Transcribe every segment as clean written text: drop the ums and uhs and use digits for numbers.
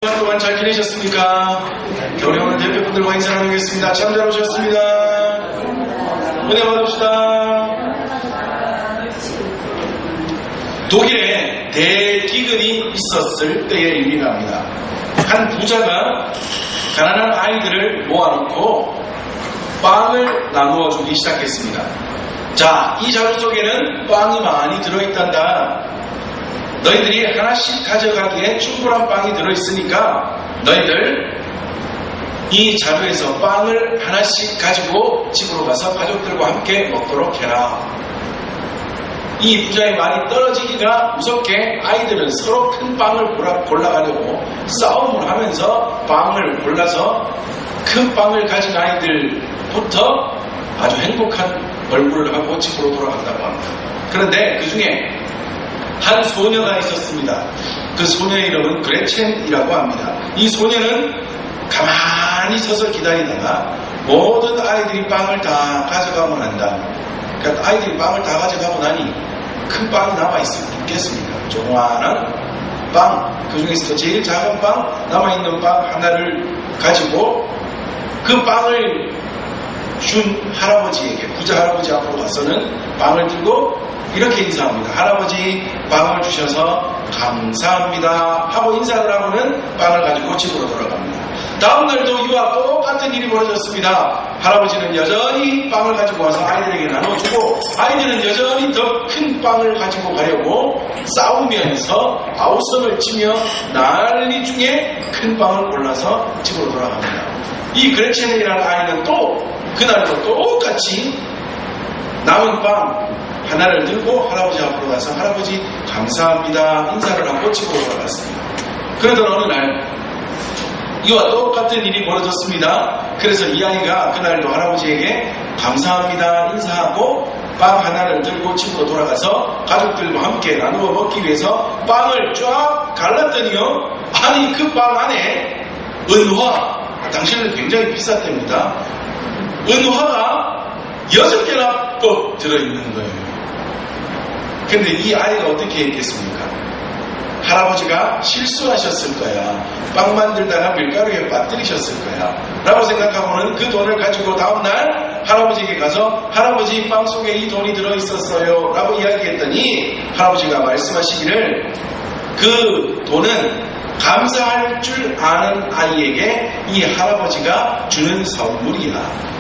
동안 잘 지내셨습니까? 우리 오늘 대표분들과 인사 나누겠습니다. 참 잘 오셨습니다. 은혜 받읍시다. 독일에 대기근이 있었을 때의 일이랍니다. 한 부자가 가난한 아이들을 모아놓고 빵을 나누어 주기 시작했습니다. 자, 이 자루 속에는 빵이 많이 들어있단다. 너희들이 하나씩 가져가기에 충분한 빵이 들어있으니까 너희들 이 자루에서 빵을 하나씩 가지고 집으로 가서 가족들과 함께 먹도록 해라. 이 부자의 말이 떨어지기가 무섭게 아이들은 서로 큰 빵을 골라가려고 싸움을 하면서 빵을 골라서 큰 빵을 가진 아이들부터 아주 행복한 얼굴을 하고 집으로 돌아간다고 합니다. 그런데 그 중에 한 소녀가 있었습니다. 그 소녀의 이름은 그레첸이라고 합니다. 이 소녀는 가만히 서서 기다리다가 모든 아이들이 빵을 다 가져가고 난다. 그러니까 아이들이 빵을 다 가져가고 나니 큰 빵이 남아있겠습니까? 조그마한 빵, 그 중에서도 제일 작은 빵, 남아있는 빵 하나를 가지고 그 빵을 준 할아버지에게, 부자 할아버지 앞으로 가서는 빵을 들고 이렇게 인사합니다. 할아버지, 빵을 주셔서 감사합니다 하고 인사를 하고는 빵을 가지고 집으로 돌아갑니다. 다음날도 이와 똑같은 일이 벌어졌습니다. 할아버지는 여전히 빵을 가지고 와서 아이들에게 나눠주고 아이들은 여전히 더 큰 빵을 가지고 가려고 싸우면서 아우성을 치며 난리 중에 큰 빵을 골라서 집으로 돌아갑니다. 이 그레첸이라는 아이는 또 그날도 똑같이 남은 빵 하나를 들고 할아버지 앞으로 가서 할아버지 감사합니다 인사를 하고 집으로 돌아갔습니다. 그러던 어느 날 이와 똑같은 일이 벌어졌습니다. 그래서 이 아이가 그날도 할아버지에게 감사합니다 인사하고 빵 하나를 들고 집으로 돌아가서 가족들과 함께 나누어 먹기 위해서 빵을 쫙 갈랐더니요, 아니 그 빵 안에 은화, 당시에는 굉장히 비쌌답니다. 은화가 6개나 꼭 들어있는 거예요. 근데 이 아이가 어떻게 했겠습니까? 할아버지가 실수하셨을 거야. 빵 만들다가 밀가루에 빠뜨리셨을 거야. 라고 생각하고는 그 돈을 가지고 다음날 할아버지에게 가서 할아버지 빵 속에 이 돈이 들어있었어요 라고 이야기했더니 할아버지가 말씀하시기를 그 돈은 감사할 줄 아는 아이에게 이 할아버지가 주는 선물이야.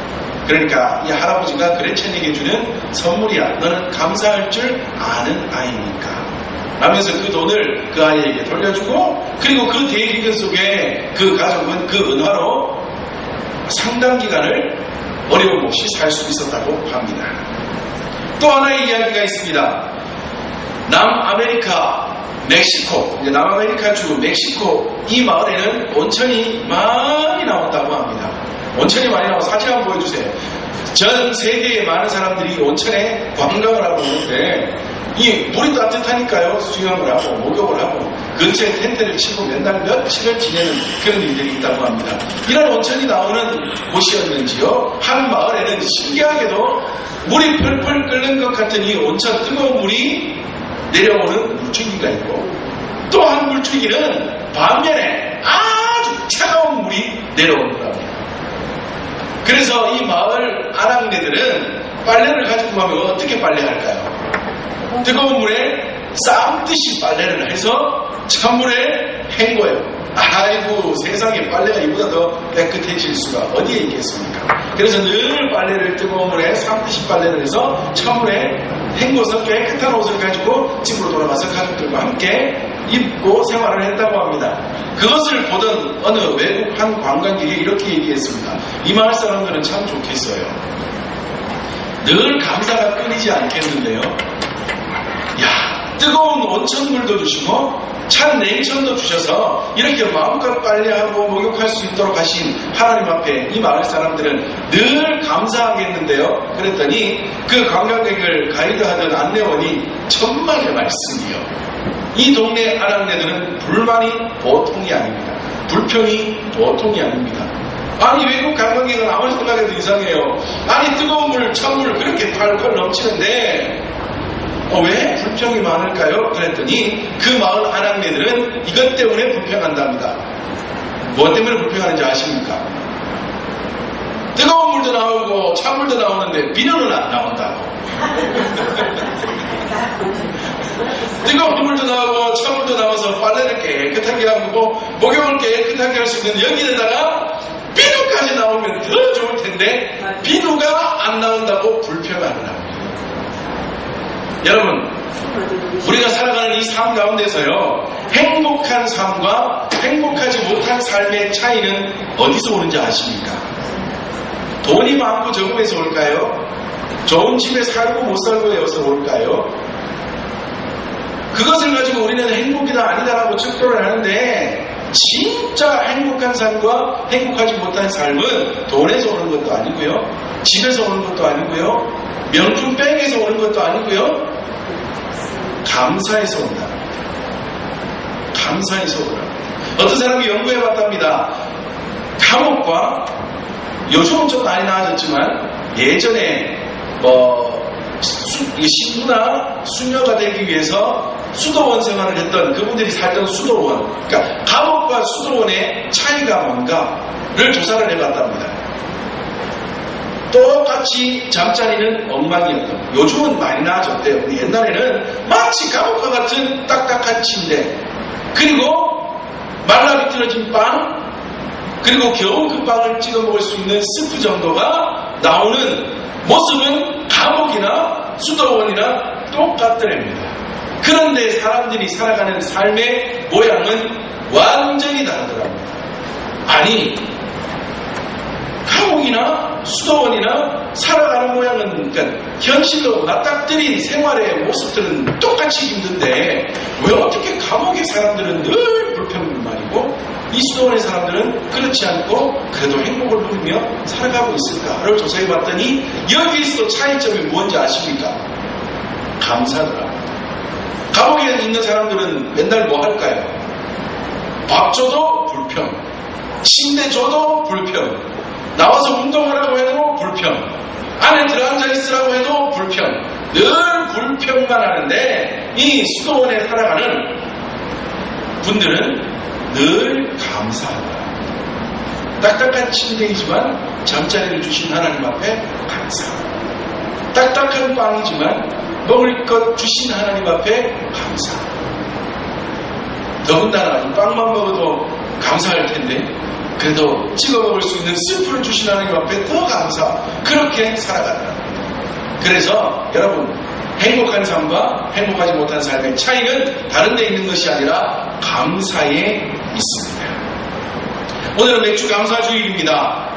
그러니까 이 할아버지가 그레첸에게 주는 선물이야. 너는 감사할 줄 아는 아이니까. 라면서 그 돈을 그 아이에게 돌려주고, 그리고 그 대기근 속에 그 가족은 그 은화로 상당 기간을 어려움 없이 살 수 있었다고 합니다. 또 하나의 이야기가 있습니다. 남아메리카 멕시코, 남아메리카주 멕시코 이 마을에는 온천이 많이 나온다고 합니다. 온천이 많이 나와서 사진 한번 보여주세요. 전 세계에 많은 사람들이 온천에 관광을 하고 있는데 이 물이 따뜻하니까요, 수영을 하고 목욕을 하고 근처에 텐트를 치고 맨날 며칠을 지내는 그런 일들이 있다고 합니다. 이런 온천이 나오는 곳이었는지요, 한 마을에는 신기하게도 물이 펄펄 끓는 것 같은 이 온천 뜨거운 물이 내려오는 물줄기가 있고, 또 한 물줄기는 반면에 아주 차가운 물이 내려오는 겁니다. 그래서 이 마을 아낙네들은 빨래를 가지고 가면 어떻게 빨래할까요? 뜨거운 물에 쌈듯이 빨래를 해서 찬물에 헹궈요. 아이고, 세상에 빨래가 이보다 더 깨끗해질 수가 어디에 있겠습니까? 그래서 늘 빨래를 뜨거운 물에 쌈듯이 빨래를 해서 찬물에 헹궈서 깨끗한 옷을 가지고 집으로 돌아가서 가족들과 함께 입고 생활을 했다고 합니다. 그것을 보던 어느 외국 한 관광객이 이렇게 얘기했습니다. 이 마을 사람들은 참 좋겠어요. 늘 감사가 끊이지 않겠는데요. 야, 뜨거운 온천물도 주시고 찬 냉천도 주셔서 이렇게 마음껏 빨래하고 목욕할 수 있도록 하신 하나님 앞에 이 마을 사람들은 늘 감사하겠는데요. 그랬더니 그 관광객을 가이드하던 안내원이 천만의 말씀이요. 이 동네 아낙네들은 불만이 보통이 아닙니다. 불평이 보통이 아닙니다. 아니, 외국 관광객은 아무리 생각해도 이상해요. 아니, 뜨거운 물, 찬물 그렇게 팔팔 넘치는데 왜 불평이 많을까요? 그랬더니 그 마을 아낙네들은 이것 때문에 불평한답니다. 무엇 때문에 불평하는지 아십니까? 뜨거운 물도 나오고 찬물도 나오는데 비누는 안 나온다고. 뜨거운 물도 나오고 찬물도 나와서 빨래를 깨끗하게 하고 목욕을 깨끗하게 할 수 있는 여기에다가 비누까지 나오면 더 좋을 텐데 비누가 안 나온다고 불평하는 겁니다. 여러분, 우리가 살아가는 이 삶 가운데서요, 행복한 삶과 행복하지 못한 삶의 차이는 어디서 오는지 아십니까? 돈이 많고 적음에서 올까요? 좋은 집에 살고 못 살고에서 올까요? 그것을 가지고 우리는 행복이다 아니다라고 측도를 하는데, 진짜 행복한 삶과 행복하지 못한 삶은 돈에서 오는 것도 아니고요, 집에서 오는 것도 아니고요, 명품백에서 오는 것도 아니고요, 감사에서 온다. 감사에서 온다. 어떤 사람이 연구해 봤답니다. 감옥과, 요즘은 좀 많이 나아졌지만 예전에 신부나 수녀가 되기 위해서 수도원 생활을 했던 그분들이 살던 수도원, 그러니까 감옥과 수도원의 차이가 뭔가를 조사를 해봤답니다. 똑같이 잠자리는 엉망이었던, 요즘은 많이 나아졌대요. 옛날에는 마치 감옥과 같은 딱딱한 침대, 그리고 말라 비틀어진 빵, 그리고 겨우 그 빵을 찍어 먹을 수 있는 스프 정도가 나오는 모습은 감옥이나 수도원이나 똑같더랍니다. 그런데 사람들이 살아가는 삶의 모양은 완전히 다르더랍니다. 아니, 감옥이나 수도원이나 살아가는 모양은, 그러니까 현실로 맞닥뜨린 생활의 모습들은 똑같이 힘든데 왜 어떻게 감옥의 사람들은 늘 불평만이고 이 수도원의 사람들은 그렇지 않고 그래도 행복을 누리며 살아가고 있을까를 조사해봤더니 여기에서 차이점이 뭔지 아십니까? 감사더라. 감옥에 있는 사람들은 맨날 뭐 할까요? 밥 줘도 불평, 침대 줘도 불평, 나와서 운동하라고 해도 불평, 안에 들어앉아 있으라고 해도 불평, 늘 불평만 하는데 이 수도원에 살아가는 분들은 늘 감사하다. 딱딱한 침대이지만 잠자리를 주신 하나님 앞에 감사하다. 딱딱한 빵이지만 먹을 것 주신 하나님 앞에 감사하다. 더군다나 이 빵만 먹어도 감사할 텐데 그래도 찍어 먹을 수 있는 스프를 주신 하나님 앞에 더 감사. 그렇게 살아간다. 그래서 여러분, 행복한 삶과 행복하지 못한 삶의 차이는 다른 데 있는 것이 아니라 감사에 있습니다. 오늘은 맥주 감사주일입니다.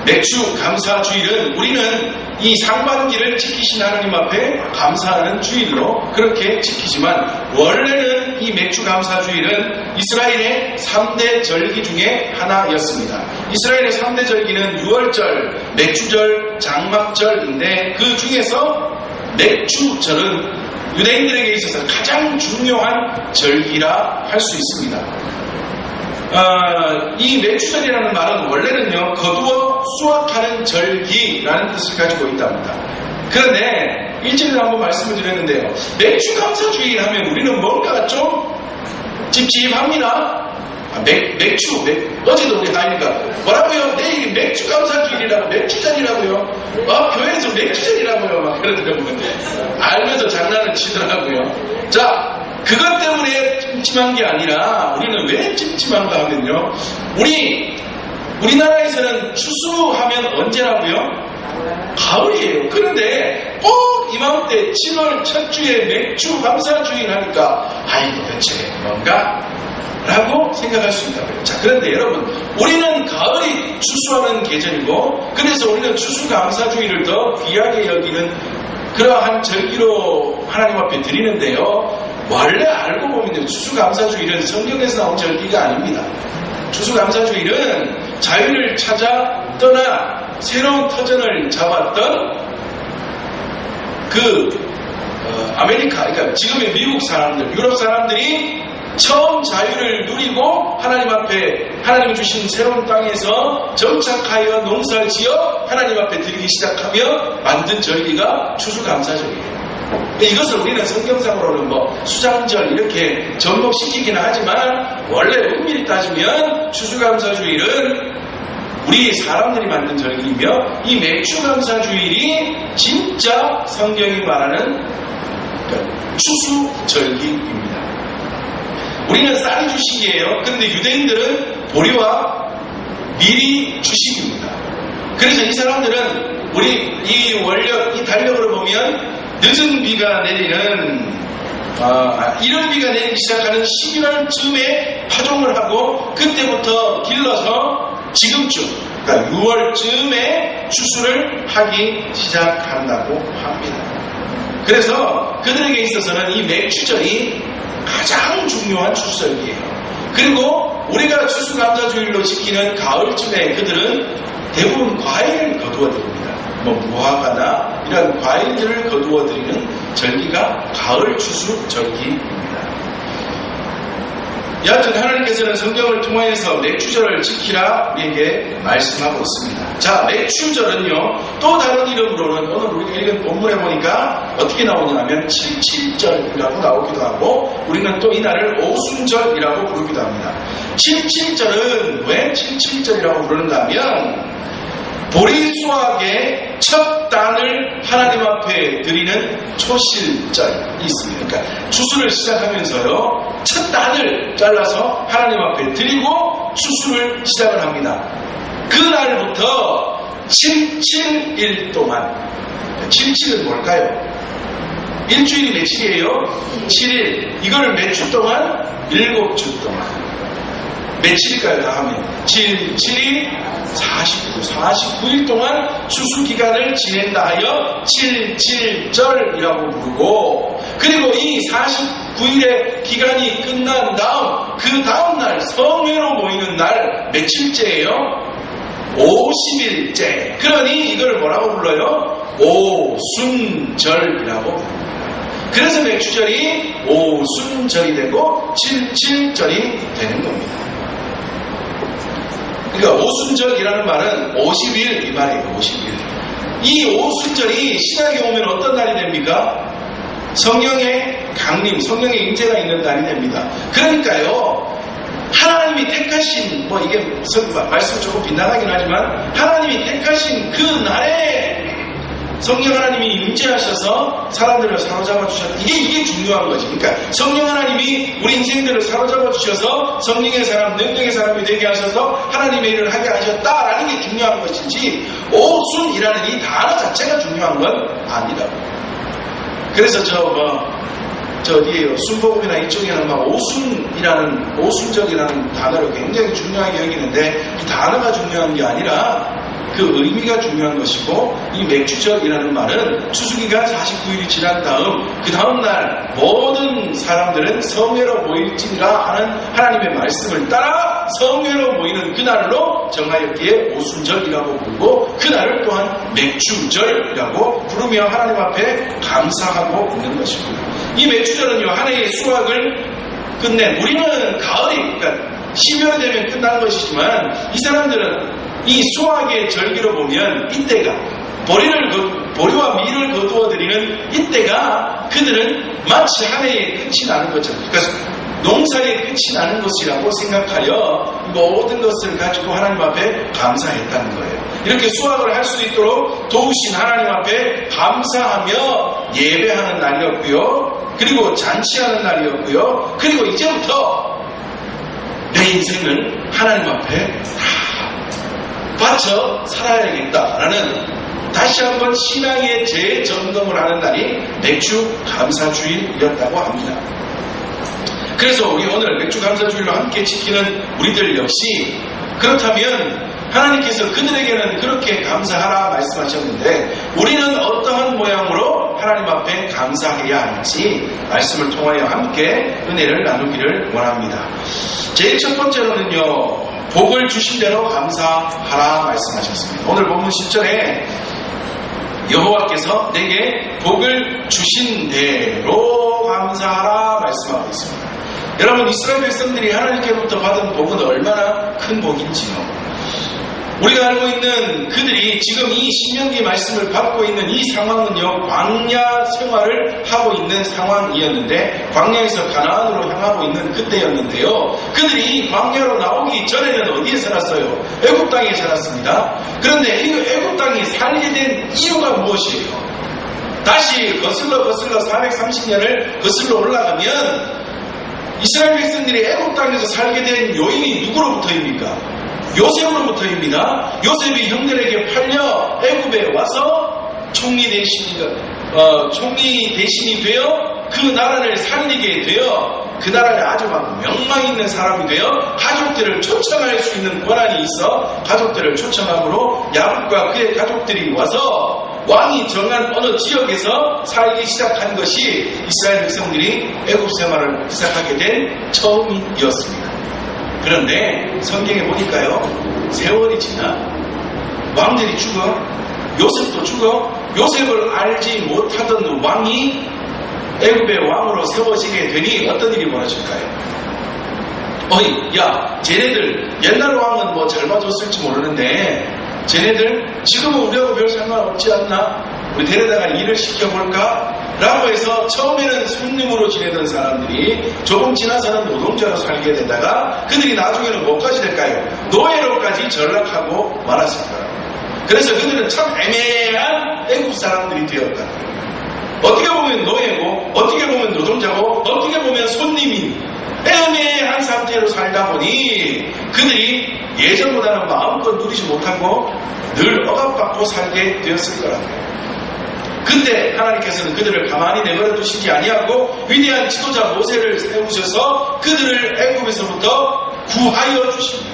맥주 감사주일은 우리는 이 상반기를 지키신 하나님 앞에 감사하는 주일로 그렇게 지키지만, 원래는 이 맥주 감사주일은 이스라엘의 3대 절기 중에 하나였습니다. 이스라엘의 3대 절기는 유월절, 맥주절, 장막절인데 그 중에서 맥주절은 유대인들에게 있어서 가장 중요한 절기라 할 수 있습니다. 이 맥주절이라는 말은 원래는요, 거두어 수확하는 절기라는 뜻을 가지고 있답니다. 그런데 일전에 한번 말씀을 드렸는데요, 맥주 감사주일 하면 우리는 뭔가 좀 찝찝합니다. 맥주, 어제도 우리 하니까 뭐라고요? 내일 맥주 감사주일이라고, 맥주절이라고요. 교회에서 맥주절이라고요. 막 그러더라고요. 알면서 장난을 치더라고요. 자, 그것 때문에 찜찜한 게 아니라 우리는 왜 찜찜한가 하면요, 우리나라에서는 추수하면 언제라고요? 가을이에요. 그런데 꼭 이맘때 7월 첫 주에 맥주 감사주일 하니까 도대체 뭔가? 라고 생각할 수 있다고요. 자, 그런데 여러분, 우리는 가을이 추수하는 계절이고, 그래서 우리는 추수감사주일을 더 귀하게 여기는 그러한 절기로 하나님 앞에 드리는데요, 원래 알고 보면 추수감사주일은 성경에서 나온 절기가 아닙니다. 추수감사주일은 자유를 찾아 떠나 새로운 터전을 잡았던 아메리카, 그러니까 지금의 미국 사람들, 유럽 사람들이 처음 자유를 누리고 하나님 앞에, 하나님이 주신 새로운 땅에서 정착하여 농사를 지어 하나님 앞에 드리기 시작하며 만든 절기가 추수감사절이에요. 이것을 우리는 성경상으로는 뭐 수장절 이렇게 접목시키기는 하지만 원래 엄밀히 따지면 추수감사주일은 우리 사람들이 만든 절기이며 이 맥주감사주일이 진짜 성경이 말하는 추수절기입니다. 우리는 쌀이 주식이에요. 그런데 유대인들은 보리와 밀이 주식입니다. 그래서 이 사람들은 우리 이 원력, 이 달력으로 보면 늦은 비가 내리는 이른 비가 내리기 시작하는 11월쯤에 파종을 하고 그때부터 길러서 지금쯤 그러니까 6월쯤에 추수를 하기 시작한다고 합니다. 그래서 그들에게 있어서는 이 맥주절이 가장 중요한 추수절기예요. 그리고 우리가 추수감사주일로 지키는 가을쯤에 그들은 대부분 과일을 거두어드립니다. 뭐 무화과나 이런 과일들을 거두어드리는 절기가 가을 추수절기입니다. 여하튼 하나님께서는 성경을 통하여서 맥주절을 지키라 우리에게 말씀하고 있습니다. 자, 맥주절은요 또 다른 이름으로는 오늘 우리가 읽은 본문에 보니까 어떻게 나오냐면 칠칠절이라고 나오기도 하고 우리는 또 이날을 오순절이라고 부르기도 합니다. 칠칠절은 왜 칠칠절이라고 부르는가 하면 보리 수확의 첫 단을 하나님 앞에 드리는 초실절이 있습니다. 그러니까 추수를 시작하면서요 첫 단을 잘라서 하나님 앞에 드리고 추수를 시작을 합니다. 그날부터 77일 동안 77은 뭘까요? 일주일이 며칠이에요? 7일. 이걸 몇 주 동안? 7주 동안. 며칠일까요? 다 하면 7이 49일 동안 추수 기간을 지낸다 하여 77절이라고 부르고 그리고 이 49일의 기간이 끝난 다음 그 다음날 성회로 모이는 날 며칠째예요? 50일째. 그러니 이걸 뭐라고 불러요? 오순절이라고 부릅니다. 그래서 맥주절이 오순절이 되고 77절이 되는 겁니다. 그러니까 오순절이라는 말은 50일 이 말이에요. 50일. 이 오순절이 신약에 오면 어떤 날이 됩니까? 성령의 강림, 성령의 임재가 있는 날이 됩니다. 그러니까요 하나님이 택하신 뭐 이게 말씀 조금 빗나가긴 하지만 하나님이 택하신 그 날에 성령 하나님이 임재하셔서 사람들을 사로잡아 주셨다. 이게 중요한 거지. 그러니까 성령 하나님이 우리 인생들을 사로잡아 주셔서 성령의 사람, 능력의 사람이 되게 하셔서 하나님의 일을 하게 하셨다라는 게 중요한 것이지 오순이라는 이 단어 자체가 중요한 건 아니라고. 그래서 저 어디에요? 순복음이나 이쪽에는 막 오순절이라는 단어를 굉장히 중요하게 여기는데 이 단어가 중요한 게 아니라 그 의미가 중요한 것이고 이 맥주절이라는 말은 추수기간 49일이 지난 다음 그 다음날 모든 사람들은 성회로 모일지니라 하는 하나님의 말씀을 따라 성회로 모이는 그날로 정하였기에 오순절이라고 부르고 그날을 또한 맥주절이라고 부르며 하나님 앞에 감사하고 있는 것입니다. 이 맥주절은요 한 해의 수확을 끝낸 우리는 가을이 그러니까 12월이 되면 끝나는 것이지만 이 사람들은 이 수확의 절기로 보면 이때가 보리와 밀을 거두어드리는 이때가 그들은 마치 한 해의 끝이 나는 것처럼 그러니까 농사의 끝이 나는 것이라고 생각하여 모든 것을 가지고 하나님 앞에 감사했다는 거예요. 이렇게 수확을 할 수 있도록 도우신 하나님 앞에 감사하며 예배하는 날이었고요. 그리고 잔치하는 날이었고요. 그리고 이제부터 내 인생을 하나님 앞에 바쳐 살아야겠다라는 다시 한번 신앙의 재점검을 하는 날이 맥주 감사주일이었다고 합니다. 그래서 우리 오늘 맥주 감사주일로 함께 지키는 우리들 역시 그렇다면 하나님께서 그들에게는 그렇게 감사하라 말씀하셨는데 우리는 어떠한 모양으로 하나님 앞에 감사해야 할지 말씀을 통하여 함께 은혜를 나누기를 원합니다. 제일 첫 번째로는요 복을 주신 대로 감사하라 말씀하셨습니다. 오늘 본문 10절에 여호와께서 내게 복을 주신 대로 감사하라 말씀하고 있습니다. 여러분 이스라엘 백성들이 하나님께로부터 받은 복은 얼마나 큰 복인지요. 우리가 알고 있는 그들이 지금 이 신명기 말씀을 받고 있는 이 상황은요, 광야 생활을 하고 있는 상황이었는데, 광야에서 가나안으로 향하고 있는 그때였는데요. 그들이 이 광야로 나오기 전에는 어디에 살았어요? 애굽 땅에 살았습니다. 그런데 이 애굽 땅이 살게 된 이유가 무엇이에요? 다시 거슬러 430년을 거슬러 올라가면 이스라엘 백성들이 애굽 땅에서 살게 된 요인이 누구로부터입니까? 요셉으로부터입니다. 요셉이 형들에게 팔려 애굽에 와서 총리 대신이 되어 그 나라를 살리게 되어 그 나라에 아주 막 명망 있는 사람이 되어 가족들을 초청할 수 있는 권한이 있어 가족들을 초청함으로 야곱과 그의 가족들이 와서 왕이 정한 어느 지역에서 살기 시작한 것이 이스라엘 백성들이 애굽 생활을 시작하게 된 처음이었습니다. 그런데 성경에 보니까요, 세월이 지나 왕들이 죽어, 요셉도 죽어, 요셉을 알지 못하던 왕이 애굽의 왕으로 세워지게 되니 어떤 일이 벌어질까요? 야, 쟤네들 옛날 왕은 뭐 잘 봐줬을지 모르는데 쟤네들 지금은 우리하고 별 상관없지 않나? 우리 데려다가 일을 시켜볼까? 라고 해서 처음에는 손님으로 지내던 사람들이 조금 지나서는 노동자로 살게 되다가 그들이 나중에는 뭐까지 될까요? 노예로까지 전락하고 말았을 거예요. 그래서 그들은 참 애매한 애국 사람들이 되었다. 어떻게 보면 노예고, 어떻게 보면 노동자고, 어떻게 보면 손님인 애매한 상태로 살다 보니 그들이 예전보다는 마음껏 누리지 못하고 늘 억압받고 살게 되었을 거라고요. 근데 하나님께서는 그들을 가만히 내버려 두시지 아니하고 위대한 지도자 모세를 세우셔서 그들을 애굽에서부터 구하여 주십니다.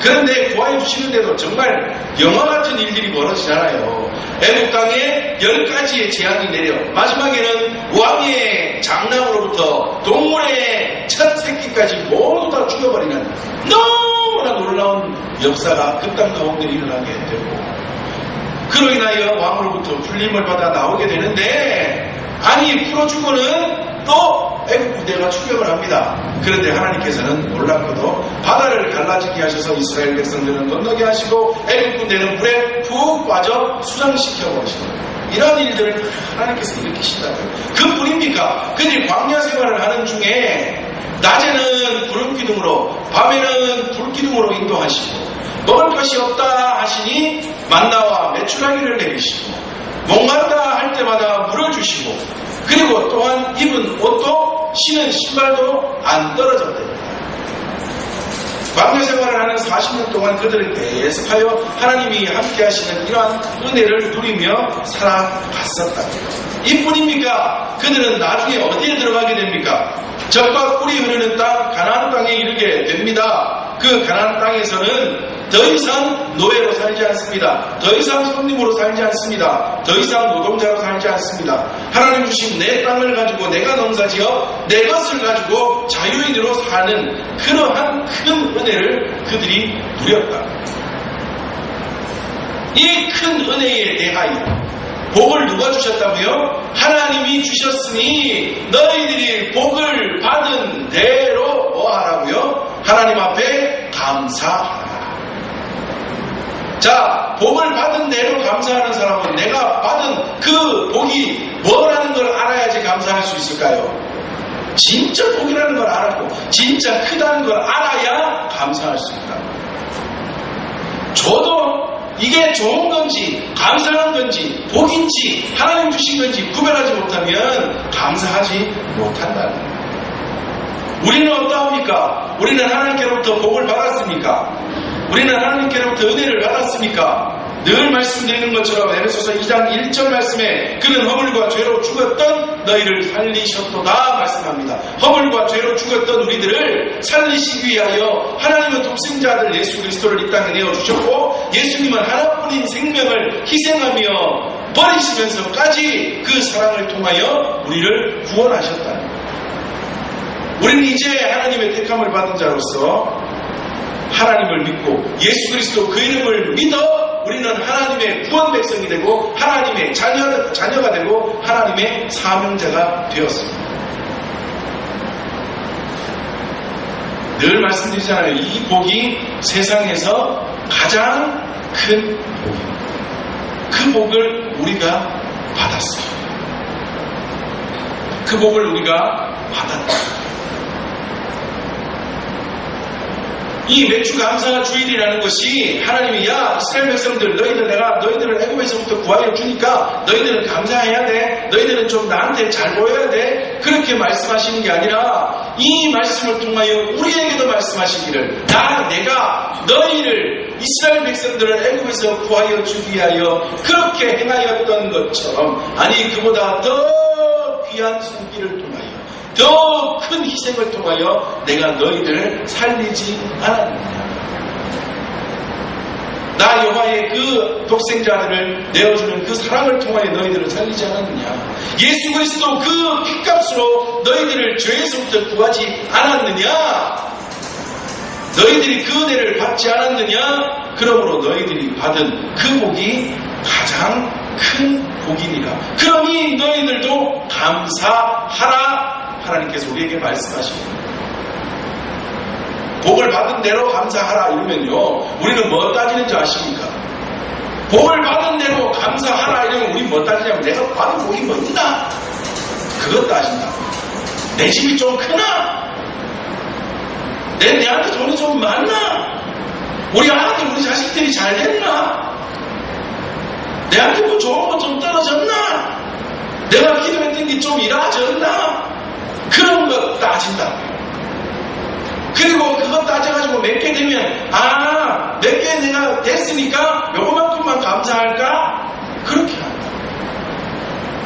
그런데 구하여 주시는데도 정말 영화 같은 일들이 벌어지잖아요. 애굽 땅에 10가지의 재앙이 내려 마지막에는 왕의 장남으로부터 동물의 첫 새끼까지 모두 다 죽여버리는 너무나 놀라운 역사가 그 땅 가운데 일어나게 되고, 그로 인하여 왕으로부터 풀림을 받아 나오게 되는데, 아니 풀어주고는 또 애굽 부대가 추격을 합니다. 그런데 하나님께서는 놀랍고도 바다를 갈라지게 하셔서 이스라엘 백성들은 건너게 하시고 애굽 부대는 물에 푹 빠져 수장시켜 버리시고, 이런 일들을 하나님께서 일으키신다고요. 그뿐입니까? 그들이 광야 생활을 하는 중에 낮에는 구름기둥으로, 밤에는 불기둥으로 인도하시고, 먹을 것이 없다 하시니 만나와 메추라기를 내리시고, 목마르다 할 때마다 물을 주시고, 그리고 또한 입은 옷도 신은 신발도 안 떨어졌답니다. 광야 생활을 하는 40년 동안 그들은 계속하여 하나님이 함께 하시는 이러한 은혜를 누리며 살아갔었답니다. 이뿐입니까? 그들은 나중에 어디에 들어가게 됩니까? 젖과 꿀이 흐르는 땅 가나안 땅에 이르게 됩니다. 그 가나안 땅에서는 더 이상 노예로 살지 않습니다. 더 이상 손님으로 살지 않습니다. 더 이상 노동자로 살지 않습니다. 하나님 주신 내 땅을 가지고 내가 농사지어 내 것을 가지고 자유인으로 사는 그러한 큰 은혜를 그들이 누렸다. 이 큰 은혜에 대하여 복을 누가 주셨다고요? 하나님이 주셨으니 너희들이 복을 받은 대로 뭐하라고요? 하나님 앞에 감사하라. 자, 복을 받은 대로 감사하는 사람은 내가 받은 그 복이 뭐라는 걸 알아야지 감사할 수 있을까요? 진짜 복이라는 걸 알았고 진짜 크다는 걸 알아야 감사할 수 있다. 저도 이게 좋은 건지 감사한 건지 복인지 하나님 주신 건지 구별하지 못하면 감사하지 못한다는 거예요. 우리는 어떠합니까? 우리는 하나님께로부터 복을 받았습니까? 우리는 하나님께로부터 은혜를 받았습니까? 늘 말씀드리는 것처럼 에베소서 2장 1절 말씀에 그는 허물과 죄로 죽었던 너희를 살리셨도다 말씀합니다. 허물과 죄로 죽었던 우리들을 살리시기 위하여 하나님은 독생자 아들 예수 그리스도를 이 땅에 내어주셨고, 예수님은 하나뿐인 생명을 희생하며 버리시면서까지 그 사랑을 통하여 우리를 구원하셨다는 거예요. 우리는 이제 하나님의 택함을 받은 자로서 하나님을 믿고 예수 그리스도 그 이름을 믿어 우리는 하나님의 구원 백성이 되고 하나님의 자녀가 되고 하나님의 사명자가 되었습니다. 늘 말씀드리잖아요. 이 복이 세상에서 가장 큰 복입니다. 그 복을 우리가 받았어요. 그 복을 우리가 받았다. 이 맥주감사 주일이라는 것이 하나님이 야 이스라엘 백성들 내가 너희들을 애굽에서부터 구하여 주니까 너희들은 감사해야 돼. 너희들은 좀 나한테 잘 보여야 돼. 그렇게 말씀하시는 게 아니라 이 말씀을 통하여 우리에게도 말씀하시기를 내가 너희를 이스라엘 백성들을 애굽에서 구하여 주기 위하여 그렇게 행하였던 것처럼 아니 그보다 더 귀한 손길을 통하여 더 큰 희생을 통하여 내가 너희들을 살리지 않았느냐. 나 여호와의 그 독생자들을 내어주는 그 사랑을 통하여 너희들을 살리지 않았느냐. 예수 그리스도 그 핏값으로 너희들을 죄에서부터 구하지 않았느냐. 너희들이 그 은혜를 받지 않았느냐. 그러므로 너희들이 받은 그 복이 가장 큰 복이니라. 그러니 너희들도 감사하라. 하나님께서 우리에게 말씀하십니다. 복을 받은 대로 감사하라 이러면요 우리는 뭐 따지는 줄 아십니까? 복을 받은 대로 감사하라 이러면 우리 뭐 따지냐면 내가 받은 복이 뭐 있나? 그것 따진다. 내 집이 좀 크나? 내한테 돈이 좀 많나? 우리 아들 우리 자식들이 잘 됐나? 내한테 뭐 좋은 거 좀 떨어졌나? 내가 기도했던 게 좀 이루어졌나? 그런 거 따진다고요. 그리고 그거 따져가지고 몇 개 되면 몇 개 내가 됐으니까 요거만큼만 감사할까? 그렇게 한다.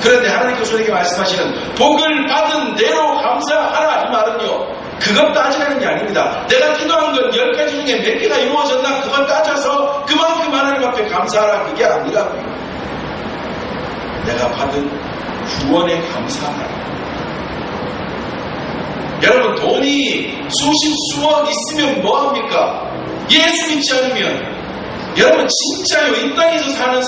그런데 하나님께서 우리에게 말씀하시는 복을 받은 대로 감사하라 이 말은요 그것 따지라는 게 아닙니다. 내가 기도한 건 10가지 중에 몇 개가 이루어졌나 그걸 따져서 그만큼 하나님 앞에 감사하라 그게 아니라고요. 내가 받은 구원에 감사하라. 여러분 돈이 수십 수억 있으면 뭐합니까? 예수 믿지 않으면 여러분 진짜요 이 땅에서 사는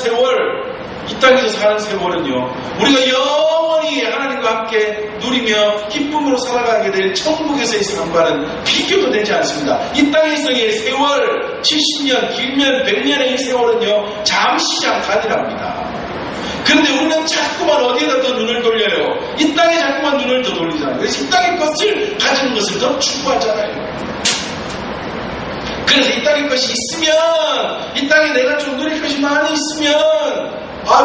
세월은요 우리가 영원히 하나님과 함께 누리며 기쁨으로 살아가게 될 천국에서의 삶과는 비교도 되지 않습니다. 이 땅에서의 세월 70년 길면 100년의 이 세월은요 잠시 잠깐이랍니다. 그런데 우리는 자꾸만 어디에다 더 눈을 돌려요? 이 땅에 자꾸만 눈을 더 돌리잖아요. 그래서 이 땅의 것을 가지는 것을 더 추구하잖아요. 그래서 이 땅의 것이 있으면 이 땅에 내가 좀 누릴 것이 많이 있으면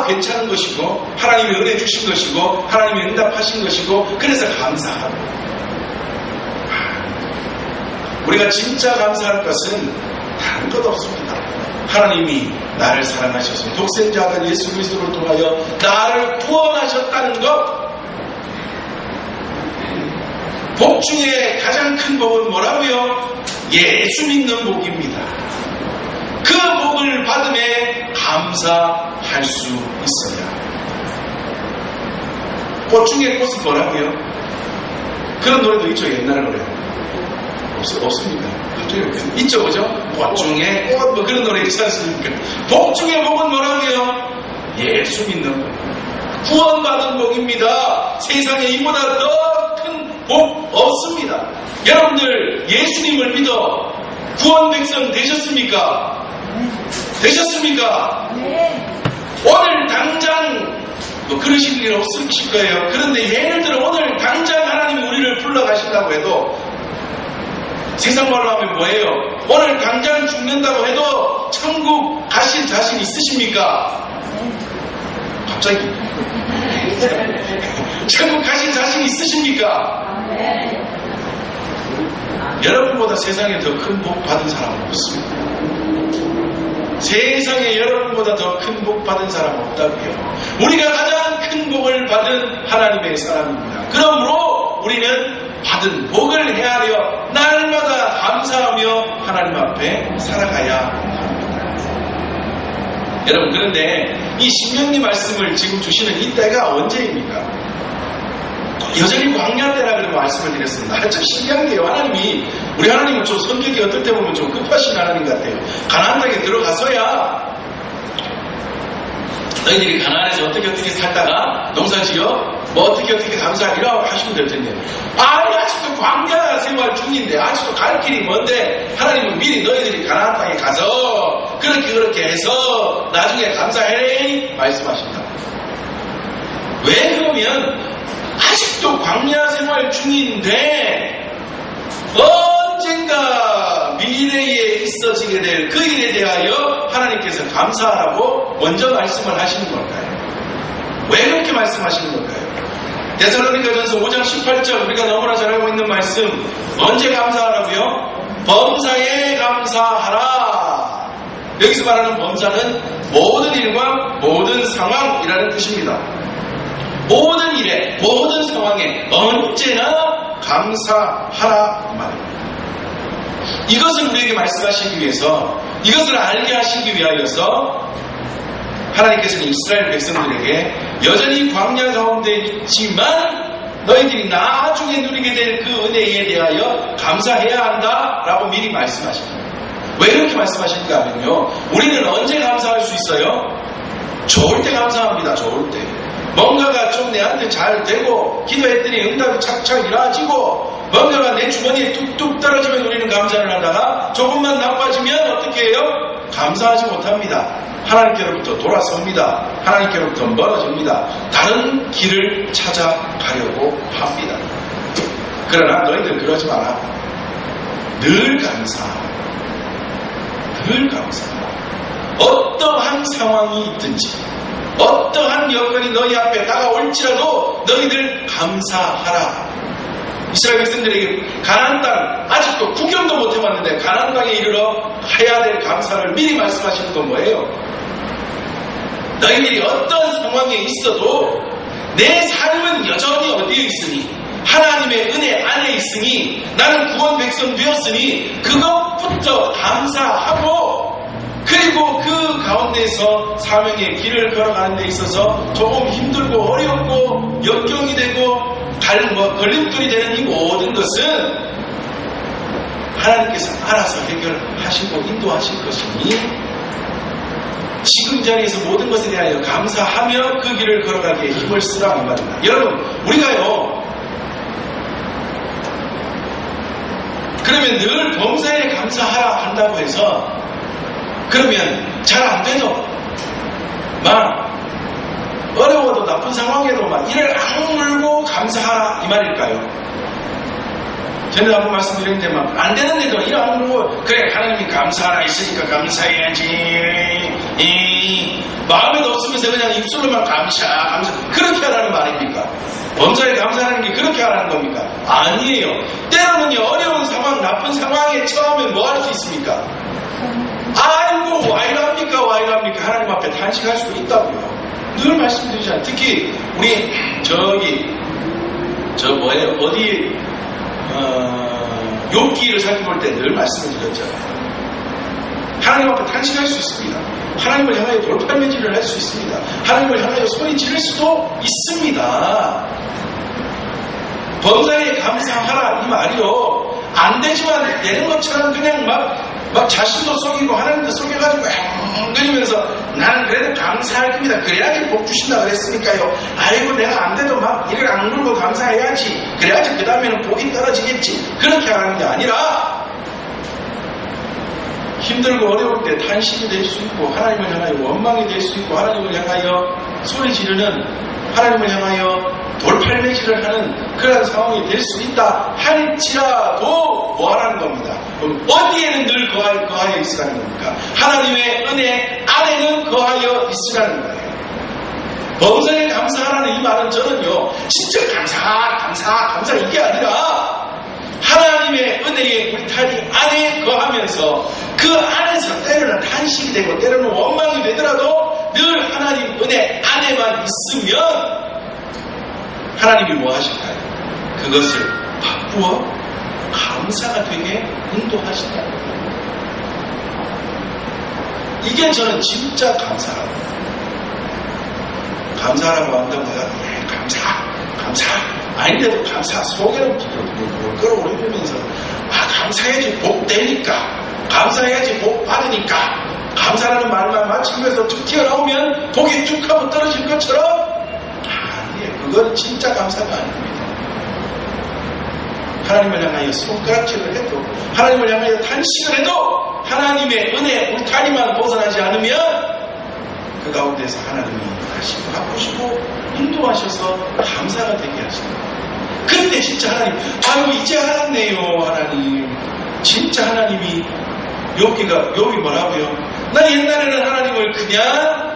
괜찮은 것이고 하나님이 은혜 주신 것이고 하나님이 응답하신 것이고 그래서 감사하고 우리가 진짜 감사할 것은 다른 것 없습니다. 하나님이 나를 사랑하셔서 독생자 아들 예수 그리스도를 통하여 나를 구원하셨다는 것. 복 중에 가장 큰 복은 뭐라고요? 예수 믿는 복입니다. 그 복을 받음에 감사할 수 있어야. 꽃 중에 꽃은 뭐라고요? 그런 노래도 있죠. 옛날 노래. 없습니까? 있죠, 그죠? 꽃 중에 꽃, 뭐 그런 노래 있지 않습니까? 복 중에 복은 뭐라고요? 예수 믿는 복. 구원받은 복입니다. 세상에 이보다 더 큰 복 없습니다. 여러분들 예수님을 믿어 구원 백성 되셨습니까? 되셨습니까? 네. 오늘 당장 뭐 그러실 일 없으실 거예요. 그런데 예를 들어 오늘 당장 하나님 우리를 불러가신다고 해도 세상 말로 하면 뭐예요? 오늘 당장 죽는다고 해도 천국 가실 자신 있으십니까? 갑자기 천국 가실 자신 있으십니까? 네. 여러분보다 세상에 더 큰 복 받은 사람은 없습니다. 세상에 여러분보다 더 큰 복 받은 사람 없다고요. 우리가 가장 큰 복을 받은 하나님의 사람입니다. 그러므로 우리는 받은 복을 헤아려 날마다 감사하며 하나님 앞에 살아가야 합니다. 여러분 그런데 이 신명기 말씀을 지금 주시는 이때가 언제입니까? 여전히 광야 때라 그러고 말씀을 드렸습니다. 참 신기한 게요. 우리 하나님은 좀 성격이 어떨 때 보면 좀 급하신 하나님 같아요. 가나안 땅에 들어가서야 너희들이 가나안에서 어떻게 살다가 농사지어 뭐 어떻게 감사하리라 하시면 될 텐데 아직도 광야 생활 중인데 아직도 갈 길이 먼데 하나님은 미리 너희들이 가나안 땅에 가서 그렇게 해서 나중에 감사해 말씀하신다. 왜 그러면 아직도 광야 생활 중인데 언젠가 미래에 있어지게 될 그 일에 대하여 하나님께서 감사하라고 먼저 말씀을 하시는 걸까요? 왜 그렇게 말씀하시는 걸까요? 데살로니가전서 5장 18절 우리가 너무나 잘 알고 있는 말씀, 언제 감사하라고요? 범사에 감사하라. 여기서 말하는 범사는 모든 일과 모든 상황이라는 뜻입니다. 모든 일에 모든 상황에 언제나 감사하라 말입니다. 이것을 우리에게 말씀하시기 위해서, 이것을 알게 하시기 위하여서 하나님께서는 이스라엘 백성들에게 여전히 광야 가운데 있지만 너희들이 나중에 누리게 될 그 은혜에 대하여 감사해야 한다라고 미리 말씀하십니다. 왜 그렇게 말씀하시는가 하면요, 우리는 언제 감사할 수 있어요? 좋을 때 감사합니다. 좋을 때 뭔가가 좀 내한테 잘 되고 기도했더니 응답이 착착 이루어지고 뭔가가 내 주머니에 뚝뚝 떨어지면 우리는 감사를 하다가 조금만 나빠지면 어떻게 해요? 감사하지 못합니다. 하나님께로부터 돌아섭니다. 하나님께로부터 멀어집니다. 다른 길을 찾아가려고 합니다. 그러나 너희들 그러지 마라. 늘 감사하라. 늘 감사하라. 어떠한 상황이 있든지 어떠한 여건이 너희 앞에 다가올지라도 너희들 감사하라. 이스라엘 백성들에게 가나안 땅 아직도 구경도 못 해봤는데 가나안 땅에 이르러 해야 될 감사를 미리 말씀하시는 건 뭐예요? 너희들이 어떤 상황에 있어도 내 삶은 여전히 어디에 있으니 하나님의 은혜 안에 있으니 나는 구원 백성 되었으니 그것부터 감사하고, 그리고 그 가운데서 사명의 길을 걸어가는 데 있어서 조금 힘들고 어렵고 역경이 되고 걸림돌이 되는 이 모든 것은 하나님께서 알아서 해결하시고 인도하실 것이니 지금 자리에서 모든 것에 대하여 감사하며 그 길을 걸어가기에 힘을 쓰라 이 말입니다. 여러분, 우리가요, 그러면 늘 범사에 감사하라 한다고 해서 그러면 잘 안 돼도 막 어려워도 나쁜 상황에도 막 이를 악물고 감사하라 이 말일까요? 전에 한번 말씀드렸는데 막 안 되는데도 이를 악물고 그래 하나님이 감사하라 했으니까 감사해야지 마음에도 없으면서 그냥 입술로만 감사 그렇게 하라는 말입니까? 범사에 감사하는 게 그렇게 하라는 겁니까? 아니에요. 때로는요, 어려운 상황, 나쁜 상황에 처하면 뭐 할 수 있습니까? 아이고 와 이랍니까 하나님 앞에 탄식할 수도 있다고요. 늘 말씀드리잖아요. 특히 우리 어디 욥기를 살펴볼 때 늘 말씀을 드렸잖아요. 하나님 앞에 탄식할 수 있습니다. 하나님을 향하여 돌팔매질을 할 수 있습니다. 하나님을 향하여 소리 지를 수도 있습니다. 범사에 감사하라 이 말이요, 안 되지만 되는 것처럼 그냥 막 자신도 속이고 하나님도 속여가지고 그러면서 나는 그래도 감사할 겁니다. 그래야지 복 주신다 그랬으니까요. 아이고 내가 안 돼도 막 이를 악물고 감사해야지. 그래야지 그 다음에는 복이 떨어지겠지. 그렇게 하는 게 아니라 힘들고 어려울 때 탄식이 될 수 있고 하나님을 향하여 원망이 될 수 있고 하나님을 향하여 소리 지르는, 하나님을 향하여 돌팔매질을 하는 그런 상황이 될 수 있다 할지라도 뭐하라는 겁니다. 그럼 어디에는 늘 거하여 있으라는 겁니까? 하나님의 은혜 안에는 거하여 있으라는 거예요. 범사에 감사하라는 이 말은 저는요, 진짜 감사 이게 아니라 하나님의 은혜의 울타리 안에 거하면서 그 안에서 때로는 탄식이 되고 때로는 원망이 되더라도 늘 하나님 은혜 안에만 있으면 하나님이 뭐 하실까요? 그것을 바꾸어 감사가 되게 인도하신다. 이게 저는 진짜 감사라고 한다고 해요. 감사 아닌데도 감사 속에는 끌어올리면서 감사해야지 복 되니까, 감사해야지 복 받으니까, 감사라는 말만 마치면서 쭉 튀어나오면 복이 쭉 하고 떨어질 것처럼, 아니에요. 그건 진짜 감사가 아닙니다. 하나님을 향하여 손가락질을 해도, 하나님을 향하여 탄식을 해도 하나님의 은혜 울타리 자리만 벗어나지 않으면 그 가운데서 하나님이 다시 바꾸시고 인도하셔서 감사가 되게 하신다. 그때 진짜 하나님, 아유 이제 알았네요. 하나님 진짜 하나님이 여기 뭐라고요? 난 옛날에는 하나님을 그냥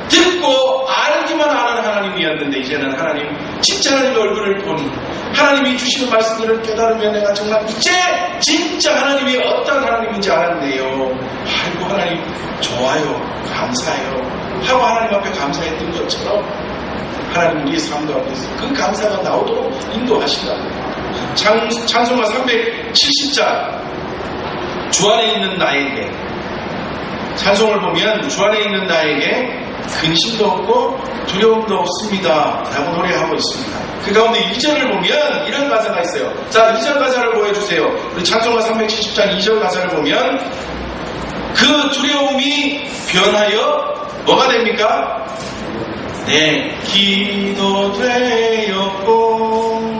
듣고 알기만 하는 하나님이었는데 이제는 하나님 진짜 하나님의 얼굴을 보니 하나님이 주시는 말씀들을 깨달으면 내가 정말 이제 진짜 하나님이 어떤 하나님인지 알았네요. 아이고 하나님 좋아요, 감사해요 하고 하나님 앞에 감사했던 것처럼 하나님 우리의 삶 가운데서 그 감사가 나오도록 인도하신다. 찬송가 370장 주 안에 있는 나에게, 찬송을 보면 주 안에 있는 나에게 근심도 없고 두려움도 없습니다 라고 노래하고 있습니다. 그 가운데 2절을 보면 이런 가사가 있어요. 자, 2절 가사를 보여주세요. 우리 찬송가 370장 2절 가사를 보면 그 두려움이 변하여 뭐가 됩니까? 내 기도 되었고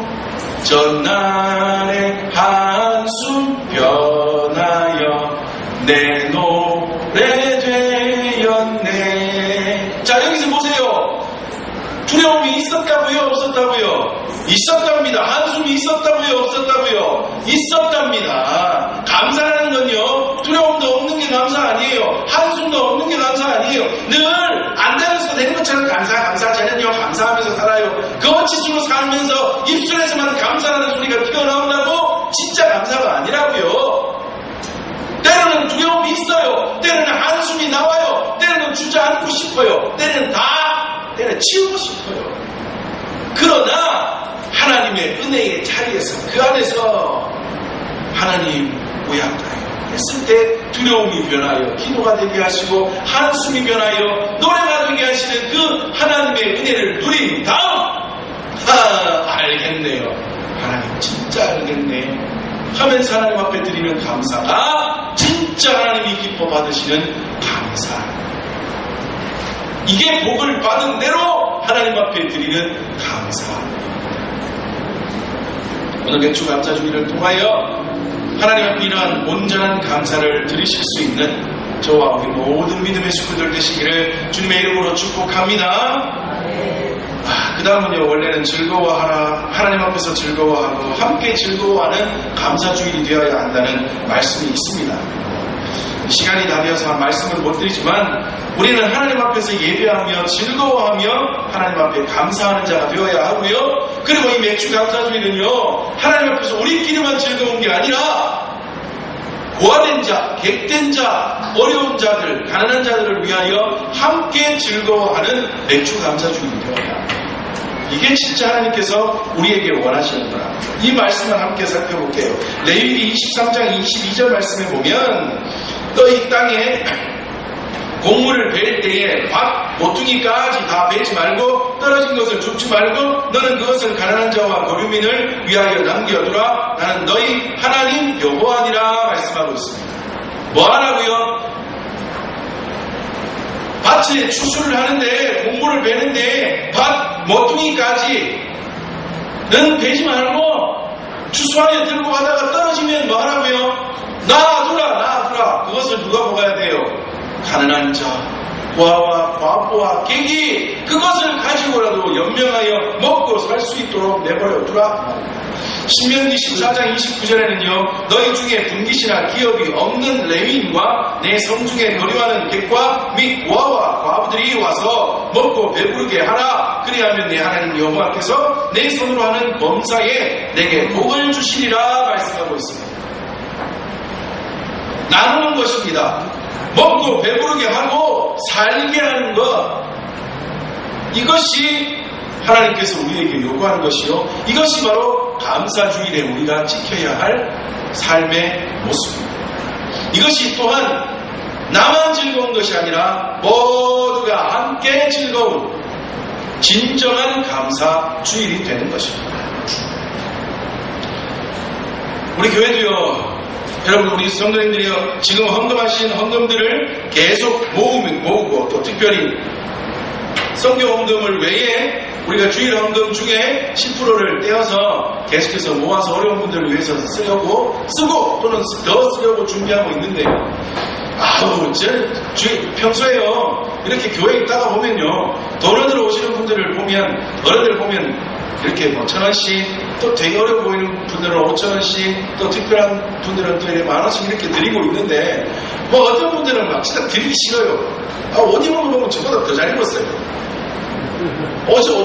전날의 한숨 변하여 내 노래 되었네. 자, 여기서 보세요. 두려움이 있었다고요? 없었다고요? 있었답니다. 한숨이 있었다고요? 없었다고요? 있었답니다. 감사라는 건요, 두려움도 없는 게 감사 아니에요. 한숨도 없는 게 감사 아니에요. 늘 안 되어서 된 것처럼 저는요 감사하면서 살아요. 그 어치수로 살면서 입술에서만 감사라는 소리가 튀어나온다고 진짜 감사가 아니라고요. 때로는 두려움이 있어요. 때로는 한숨이 나와요. 때로는 주저앉고 싶어요. 때로는 치우고 싶어요. 그러나 하나님의 은혜의 자리에서 그 안에서 하나님 모양가요 했을 때 두려움이 변하여 기도가 되게 하시고 한숨이 변하여 노래가 되게 하시는 그 하나님의 은혜를 누린 다음 알겠네요. 하나님 진짜 알겠네요 하면서 하나님 앞에 드리는 감사가 진짜 하나님이 기뻐 받으시는 감사. 이게 복을 받은 대로 하나님 앞에 드리는 감사. 오늘 맥주 감사주기를 통하여 하나님 앞에 이러한 온전한 감사를 드리실 수 있는 저와 우리 모든 믿음의 식구들 되시기를 주님의 이름으로 축복합니다. 그 다음은요, 원래는 즐거워하라, 하나님 앞에서 즐거워하고 함께 즐거워하는 감사주일이 되어야 한다는 말씀이 있습니다. 시간이 다 되어서 말씀을 못 드리지만 우리는 하나님 앞에서 예배하며 즐거워하며 하나님 앞에 감사하는 자가 되어야 하고요. 그리고 이 맥주 감사주일은요, 하나님 앞에서 우리끼리만 즐거운 게 아니라 고아된 자, 객된 자, 어려운 자들, 가난한 자들을 위하여 함께 즐거워하는 맥주 감사주일이 되어야 합니다. 이게 진짜 하나님께서 우리에게 원하시는 거라. 이 말씀을 함께 살펴볼게요. 레위기 23장 22절 말씀에 보면 너희 땅에 곡물을 벨 때에 밭 모퉁이까지 다 베지 말고 떨어진 것을 줍지 말고 너는 그것을 가난한 자와 거류민을 위하여 남겨두라. 나는 너희 하나님 여호와니라 말씀하고 있습니다. 뭐 하라고요? 밭에 추수를 하는데 곡물을 베는데 밭 모퉁이까지는 베지 말고 추수하여 들고 가다가 떨어지면 뭐 하라고요? 놔두라. 그것을 누가 먹어야 돼요? 가난한 자, 고아와 과부와 객이 그것을 가지고라도 연명하여 먹고 살 수 있도록 내버려 두라. 신명기 14장 29절에는요, 너희 중에 분깃이나 기업이 없는 레위인과 내 성중에 거류하는 객과 및 고아와 과부들이 와서 먹고 배부르게 하라. 그리하면 내 하나님 여호와께서 내 손으로 하는 범사에 내게 복을 주시리라 말씀하고 있습니다. 나누는 것입니다. 먹고 배부르게 하고 살게 하는 것, 이것이 하나님께서 우리에게 요구하는 것이요, 이것이 바로 감사주일에 우리가 지켜야 할 삶의 모습입니다. 이것이 또한 나만 즐거운 것이 아니라 모두가 함께 즐거운 진정한 감사주일이 되는 것입니다. 우리 교회도요, 여러분, 우리 성도님들이요, 지금 헌금하신 헌금들을 계속 모으고 또 특별히 성교 헌금을 외에 우리가 주일 헌금 중에 10%를 떼어서 계속해서 모아서 어려운 분들을 위해서 쓰고 또는 더 쓰려고 준비하고 있는데요. 아우, 평소에요, 이렇게 교회에 있다가 보면요, 돈으로 오시는 분들을 보면, 어른들 보면, 이렇게 뭐 1,000원씩, 또 되게 어려워 보이는 분들은 5,000원씩, 또 특별한 분들은 또 이렇게 10,000원씩 이렇게 드리고 있는데, 뭐 어떤 분들은 막 진짜 드리기 싫어요. 아, 옷 입은 거 보면 저보다 더 잘 입었어요.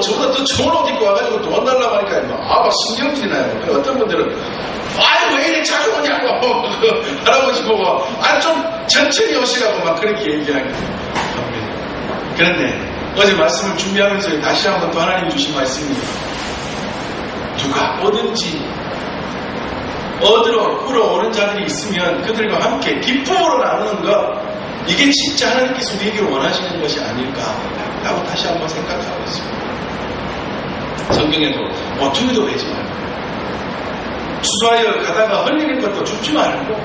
저보다 더 좋은 옷 입고 와가지고 돈 달라고 하니까 막 신경질이 나요. 어떤 분들은 아이고 왜 이렇게 자주 오냐고 그 할아버지 보고 좀 천천히 오시라고 막 그렇게 얘기합니다. 그런데 어제 말씀을 준비하면서 다시 한번 또 하나님 주신 말씀이, 누가 뭐든지 얻으러 끌어오는 자들이 있으면 그들과 함께 기쁨으로 나누는 것, 이게 진짜 하나님께서 우리에게 원하시는 것이 아닐까라고 다시 한번 생각하고 있습니다. 성경에도 모퉁이도 베지 말고, 추수하여 가다가 흘리는 것도 줍지 말고,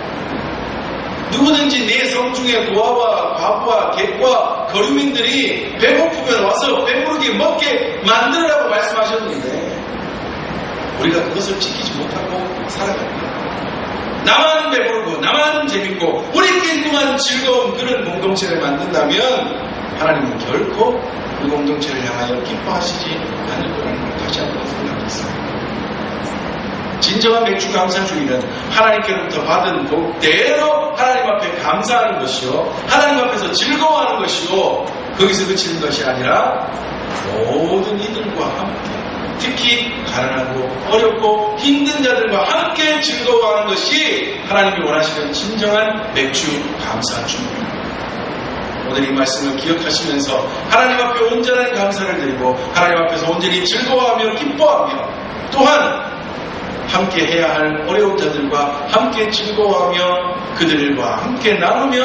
누구든지 내 성중에 고아와 과부와 객과 거류민들이 배고프면 와서 배부르게 먹게 만들으라고 말씀하셨는데, 우리가 그것을 지키지 못하고 살아갑니다. 나만 배부르고 나만 재밌고 우리끼리만 즐거운 그런 공동체를 만든다면 하나님은 결코 그 공동체를 향하여 기뻐하시지 않을 거라는 걸 다시 한번 생각했습니다. 진정한 맥주 감사주의는 하나님께로부터 받은 복대로 하나님 앞에 감사하는 것이요, 하나님 앞에서 즐거워하는 것이요, 거기서 그치는 것이 아니라 모든 이들과 함께, 특히 가난하고 어렵고 힘든 자들과 함께 즐거워하는 것이 하나님이 원하시는 진정한 맥주 감사주의입니다. 오늘 이 말씀을 기억하시면서 하나님 앞에 온전한 감사를 드리고 하나님 앞에서 온전히 즐거워하며 기뻐하며, 또한 함께 해야 할 어려운 자들과 함께 즐거워하며 그들과 함께 나누며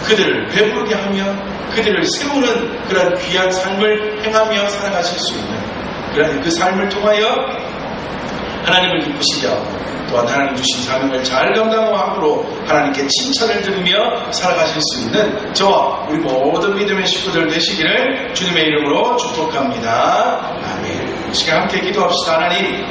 그들을 배부르게 하며 그들을 세우는 그런 귀한 삶을 행하며 살아가실 수 있는, 그런 그 삶을 통하여 하나님을 기쁘시게 하고, 또한 하나님 주신 사명을 잘 감당함으로 하나님께 칭찬을 들으며 살아가실 수 있는 저와 우리 모든 믿음의 식구들 되시기를 주님의 이름으로 축복합니다. 아멘. 이 시간 함께 기도합시다. 하나님,